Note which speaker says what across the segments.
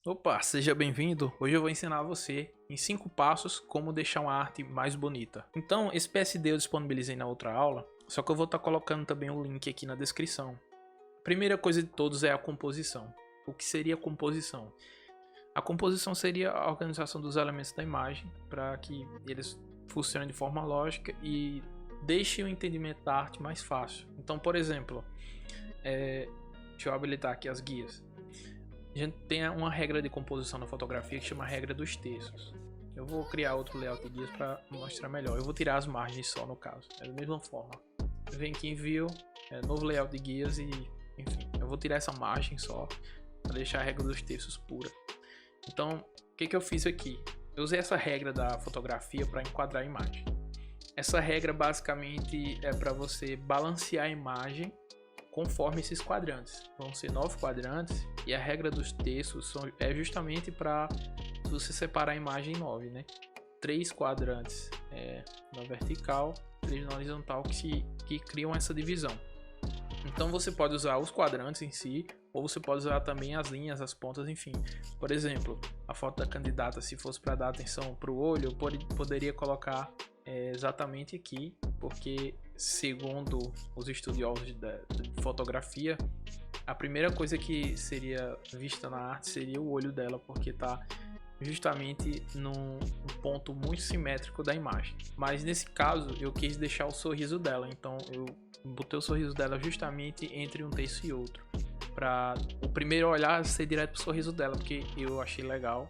Speaker 1: Opa, seja bem-vindo! Hoje eu vou ensinar você em 5 passos como deixar uma arte mais bonita. Então, esse PSD eu disponibilizei na outra aula, só que eu vou estar colocando também o link aqui na descrição. A primeira coisa de todos é a composição. O que seria a composição? A composição seria a organização dos elementos da imagem para que eles funcionem de forma lógica e deixem o entendimento da arte mais fácil. Então, por exemplo, deixa eu habilitar aqui as guias. A gente tem uma regra de composição na fotografia que chama a regra dos terços. Eu vou criar outro layout de guias para mostrar melhor. Eu vou tirar as margens só no caso. É da mesma forma. Eu venho aqui em View, novo layout de guias e, enfim, eu vou tirar essa margem só para deixar a regra dos terços pura. Então, o que eu fiz aqui? Eu usei essa regra da fotografia para enquadrar a imagem. Essa regra basicamente é para você balancear a imagem conforme esses quadrantes. Vão ser 9 quadrantes e a regra dos terços é justamente para você separar a imagem em 9, né? 3 quadrantes na vertical, 3 na horizontal que criam essa divisão. Então você pode usar os quadrantes em si, ou você pode usar também as linhas, as pontas, enfim. Por exemplo, a foto da candidata, se fosse para dar atenção para o olho, eu poderia colocar exatamente aqui, porque segundo os estudiosos de fotografia, a primeira coisa que seria vista na arte seria o olho dela, porque está justamente num ponto muito simétrico da imagem. Mas nesse caso eu quis deixar o sorriso dela, então eu botei o sorriso dela justamente entre um terço e outro, para o primeiro olhar ser direto pro sorriso dela, porque eu achei legal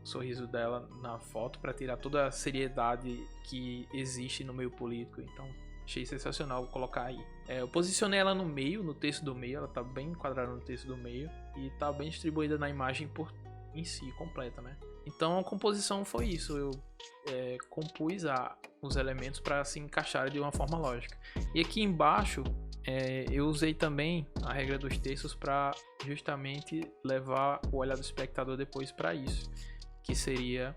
Speaker 1: o sorriso dela na foto para tirar toda a seriedade que existe no meio político. Então achei sensacional colocar aí. Eu posicionei ela no meio, no terço do meio, ela tá bem enquadrada no terço do meio e tá bem distribuída na imagem em si, completa, né? Então a composição foi isso, eu compus os elementos para se encaixarem de uma forma lógica. E aqui embaixo eu usei também a regra dos terços para justamente levar o olhar do espectador depois para isso, que seria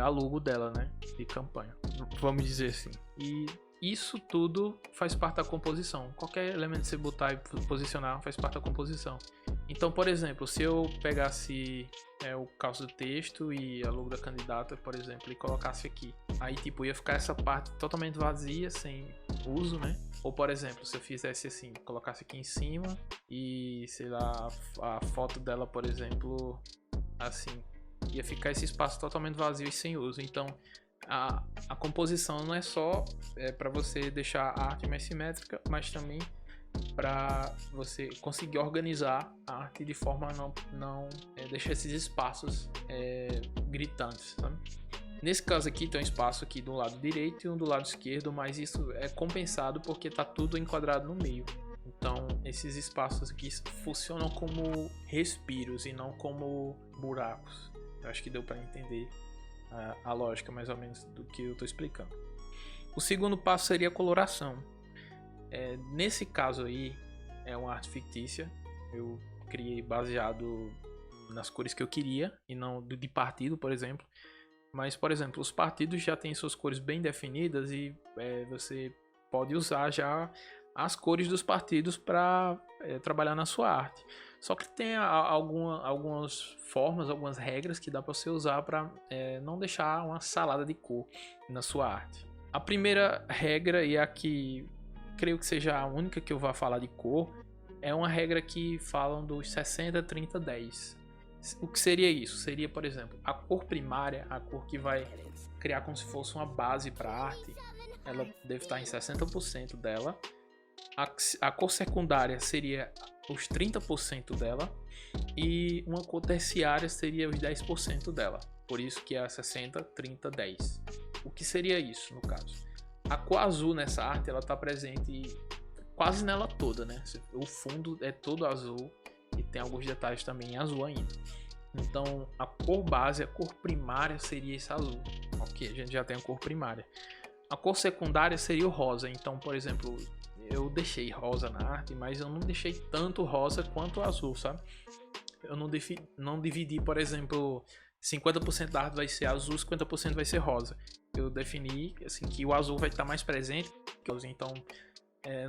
Speaker 1: a logo dela, né, de campanha, vamos dizer assim. E isso tudo faz parte da composição. Qualquer elemento que você botar e posicionar faz parte da composição. Então, por exemplo, se eu pegasse o calço do texto e a logo da candidata, por exemplo, e colocasse aqui, aí tipo ia ficar essa parte totalmente vazia, sem uso, né? Ou por exemplo, se eu fizesse assim, colocasse aqui em cima e sei lá, a foto dela, por exemplo, assim, ia ficar esse espaço totalmente vazio e sem uso. Então a composição não é só para você deixar a arte mais simétrica, mas também para você conseguir organizar a arte de forma a não deixar esses espaços gritantes, sabe? Nesse caso aqui tem um espaço aqui do lado direito e um do lado esquerdo, mas isso é compensado porque está tudo enquadrado no meio. Então esses espaços aqui funcionam como respiros e não como buracos. Eu acho que deu para entender a lógica mais ou menos do que eu estou explicando. O segundo passo seria a coloração. Nesse caso aí é uma arte fictícia, eu criei baseado nas cores que eu queria e não de partido, por exemplo. Mas, por exemplo, os partidos já têm suas cores bem definidas e você pode usar já as cores dos partidos para trabalhar na sua arte. Só que tem algumas formas, algumas regras que dá para você usar para não deixar uma salada de cor na sua arte. A primeira regra, e a que creio que seja a única que eu vou falar de cor, é uma regra que falam dos 60, 30, 10. O que seria isso? Seria, por exemplo, a cor primária, a cor que vai criar como se fosse uma base para a arte, ela deve estar em 60% dela. A cor secundária seria os 30% dela e uma cor terciária seria os 10% dela. Por isso que é 60, 30, 10. O que seria isso no caso? A cor azul nessa arte ela está presente quase nela toda, né? O fundo é todo azul e tem alguns detalhes também em azul ainda. Então a cor base, a cor primária seria esse azul. Ok, a gente já tem a cor primária. A cor secundária seria o rosa. Então, por exemplo, eu deixei rosa na arte, mas eu não deixei tanto rosa quanto azul, sabe? Eu não dividi, por exemplo, 50% da arte vai ser azul, 50% vai ser rosa. Eu defini assim, que o azul vai estar mais presente, então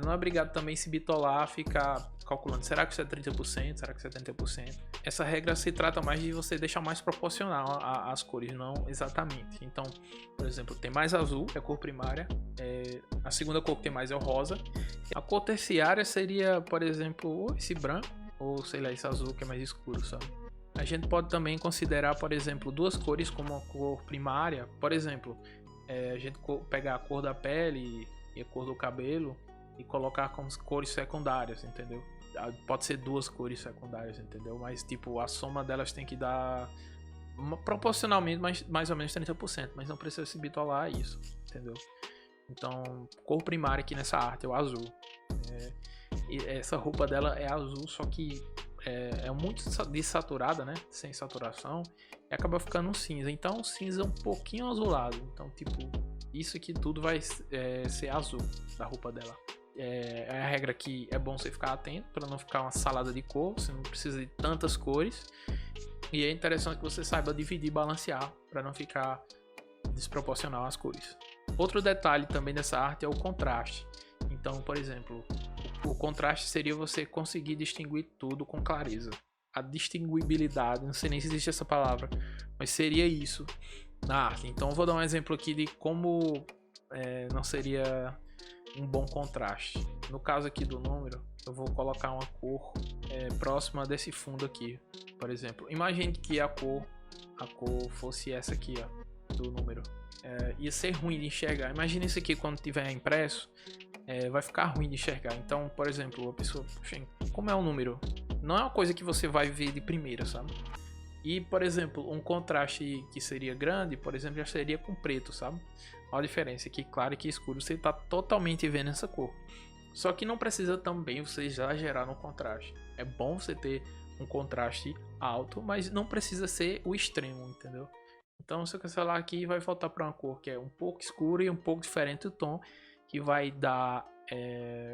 Speaker 1: Não é obrigado também se bitolar, ficar calculando, será que isso é 30%, será que isso é 30%? Essa regra se trata mais de você deixar mais proporcional as cores, não exatamente. Então, por exemplo, tem mais azul, que é a cor primária, a segunda cor que tem mais é o rosa. A cor terciária seria, por exemplo, esse branco, ou sei lá, esse azul que é mais escuro, sabe? A gente pode também considerar, por exemplo, duas cores como a cor primária. Por exemplo, a gente pegar a cor da pele e a cor do cabelo e colocar como cores secundárias, entendeu? Pode ser duas cores secundárias, entendeu? Mas tipo, a soma delas tem que dar proporcionalmente mais ou menos 30%, mas não precisa se bitolar a isso, entendeu? Então, cor primária aqui nessa arte é o azul. E essa roupa dela é azul, só que é muito desaturada, né? Sem saturação, e acaba ficando um cinza. Então, cinza um pouquinho azulado. Então, tipo, isso aqui tudo vai ser azul da roupa dela. É a regra que é bom você ficar atento para não ficar uma salada de cor. Você não precisa de tantas cores. E é interessante que você saiba dividir e balancear para não ficar desproporcional as cores. Outro detalhe também dessa arte é o contraste. Então, por exemplo, o contraste seria você conseguir distinguir tudo com clareza. A distinguibilidade, não sei nem se existe essa palavra, mas seria isso na arte. Então, eu vou dar um exemplo aqui de como não seria um bom contraste. No caso aqui do número, eu vou colocar uma cor próxima desse fundo aqui. Por exemplo, imagine que a cor fosse essa aqui, ó, do número. Ia ser ruim de enxergar. Imagine isso aqui quando tiver impresso, vai ficar ruim de enxergar. Então, por exemplo, a pessoa, como é um número? Não é uma coisa que você vai ver de primeira, sabe? E, por exemplo, um contraste que seria grande, por exemplo, já seria com preto, sabe? Olha a diferença aqui, claro e que escuro, você está totalmente vendo essa cor. Só que não precisa também você exagerar no contraste. É bom você ter um contraste alto, mas não precisa ser o extremo, entendeu? Então, se eu cancelar aqui, vai voltar para uma cor que é um pouco escura e um pouco diferente do tom, que vai dar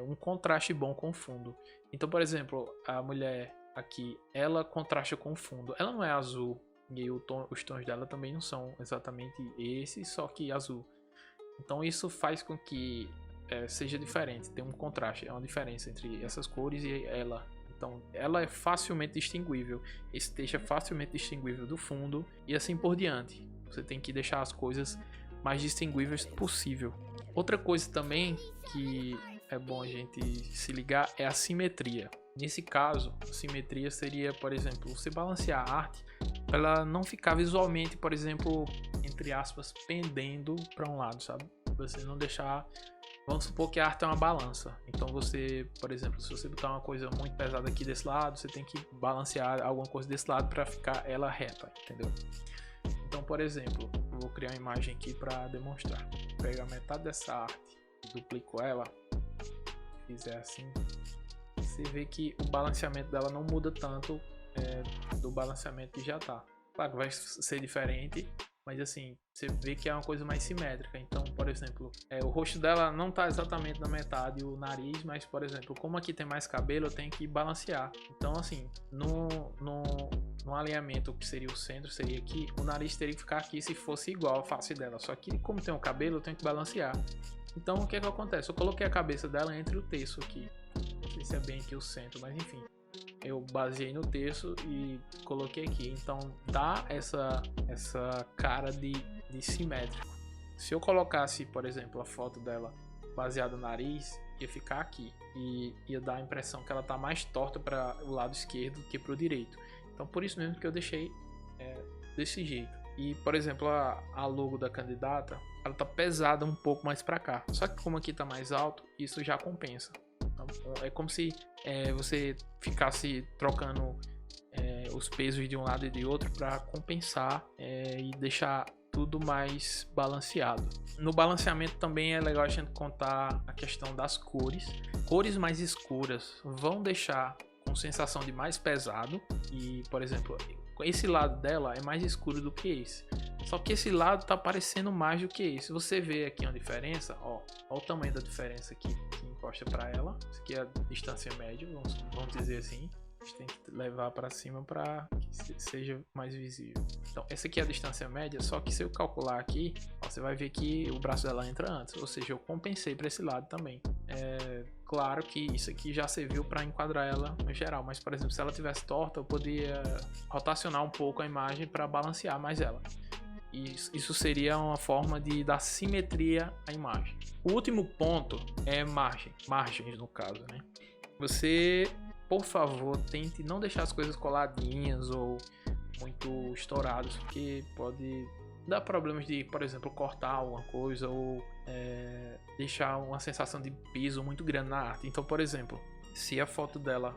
Speaker 1: um contraste bom com o fundo. Então, por exemplo, a mulher aqui, ela contrasta com o fundo. Ela não é azul e os tons dela também não são exatamente esses, só que azul. Então, isso faz com que seja diferente, tem um contraste, é uma diferença entre essas cores e ela. Então, ela é facilmente distinguível, esteja facilmente distinguível do fundo e assim por diante. Você tem que deixar as coisas mais distinguíveis possível. Outra coisa também que é bom a gente se ligar é a simetria. Nesse caso, a simetria seria, por exemplo, você balancear a arte para ela não ficar visualmente, por exemplo, entre aspas, pendendo para um lado, sabe? Você não deixar. Vamos supor que a arte é uma balança. Então você, por exemplo, se você botar uma coisa muito pesada aqui desse lado, você tem que balancear alguma coisa desse lado para ficar ela reta, entendeu? Então, por exemplo, eu vou criar uma imagem aqui para demonstrar. Vou pegar metade dessa arte, duplico ela, fizer assim, você vê que o balanceamento dela não muda tanto do balanceamento que já tá. Claro que vai ser diferente, mas assim, você vê que é uma coisa mais simétrica. Então, por exemplo, o rosto dela não tá exatamente na metade, o nariz, mas, por exemplo, como aqui tem mais cabelo, eu tenho que balancear. Então, assim, no alinhamento que seria o centro, seria aqui, o nariz teria que ficar aqui se fosse igual a face dela. Só que, como tem o cabelo, eu tenho que balancear. Então, o que acontece? Eu coloquei a cabeça dela entre o terço aqui. Não sei se é bem aqui o centro, mas enfim. Eu baseei no terço e coloquei aqui. Então dá essa cara de simétrico. Se eu colocasse, por exemplo, a foto dela baseada no nariz, ia ficar aqui. E ia dar a impressão que ela está mais torta para o lado esquerdo do que para o direito. Então por isso mesmo que eu deixei desse jeito. E, por exemplo, a logo da candidata, ela tá pesada um pouco mais para cá. Só que como aqui tá mais alto, isso já compensa. É como se você ficasse trocando os pesos de um lado e de outro para compensar e deixar tudo mais balanceado. No balanceamento também é legal a gente contar a questão das cores. Cores mais escuras vão deixar com sensação de mais pesado e, por exemplo, esse lado dela é mais escuro do que esse. Só que esse lado tá parecendo mais do que esse. Você vê aqui uma diferença, ó o tamanho da diferença aqui que encosta para ela. Isso aqui é a distância média, vamos dizer assim. A gente tem que levar para cima para que seja mais visível. Então essa aqui é a distância média, só que se eu calcular aqui, ó, você vai ver que o braço dela entra antes, ou seja, eu compensei para esse lado também. Claro que isso aqui já serviu para enquadrar ela no geral, mas por exemplo, se ela tivesse torta, eu poderia rotacionar um pouco a imagem para balancear mais ela. Isso seria uma forma de dar simetria à imagem. O último ponto é margens no caso, né? Você, por favor, tente não deixar as coisas coladinhas ou muito estouradas, porque pode dar problemas de, por exemplo, cortar alguma coisa ou deixar uma sensação de peso muito grande na arte. Então, por exemplo, se a foto dela,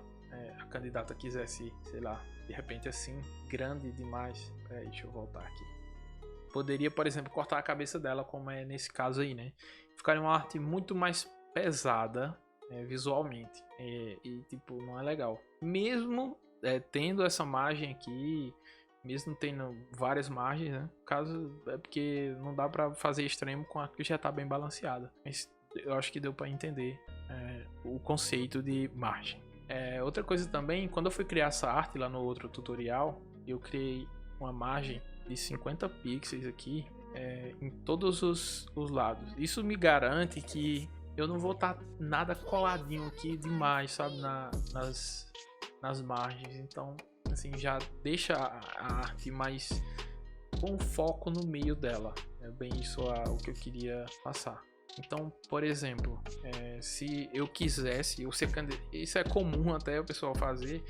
Speaker 1: a candidata quisesse, sei lá, de repente assim, grande demais, deixa eu voltar aqui. Poderia, por exemplo, cortar a cabeça dela, como é nesse caso aí, né? Ficaria uma arte muito mais pesada visualmente e tipo, não é legal. Mesmo tendo essa margem aqui, mesmo tendo várias margens, né? Caso é porque não dá pra fazer extremo com a que já tá bem balanceada. Mas eu acho que deu pra entender o conceito de margem. Outra coisa também, quando eu fui criar essa arte lá no outro tutorial, eu criei uma margem de 50 pixels aqui em todos os lados. Isso me garante que eu não vou estar nada coladinho aqui demais, sabe, nas margens. Então, assim, já deixa a arte mais com foco no meio dela. É bem isso o que eu queria passar. Então, por exemplo, se eu quisesse, isso é comum até o pessoal fazer,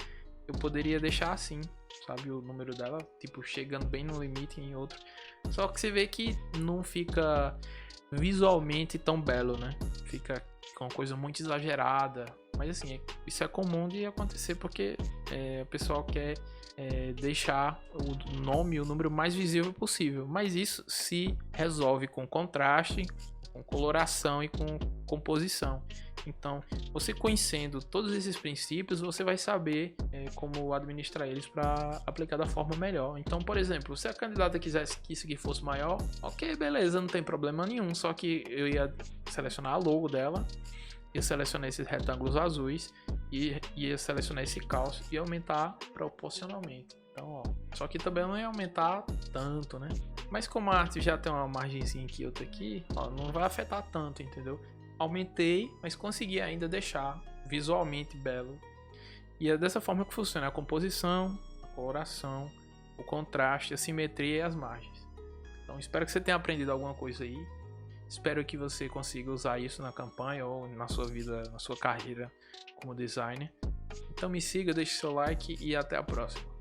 Speaker 1: eu poderia deixar assim, sabe, o número dela, tipo, chegando bem no limite em outro. Só que você vê que não fica visualmente tão belo, né? Fica com uma coisa muito exagerada. Mas assim, isso é comum de acontecer porque o pessoal quer deixar o nome e o número mais visível possível. Mas isso se resolve com contraste, com coloração e com composição. Então, você conhecendo todos esses princípios, você vai saber como administrar eles para aplicar da forma melhor. Então, por exemplo, se a candidata quisesse que isso aqui fosse maior, ok, beleza, não tem problema nenhum. Só que eu ia selecionar a logo dela, ia selecionar esses retângulos azuis e ia selecionar esse calço e aumentar proporcionalmente. Então, ó, só que também não ia aumentar tanto, né? Mas como a arte já tem uma margenzinha aqui e outra aqui, ó, não vai afetar tanto, entendeu? Aumentei, mas consegui ainda deixar visualmente belo. E é dessa forma que funciona a composição, a coloração, o contraste, a simetria e as margens. Então espero que você tenha aprendido alguma coisa aí. Espero que você consiga usar isso na campanha ou na sua vida, na sua carreira como designer. Então me siga, deixe seu like e até a próxima.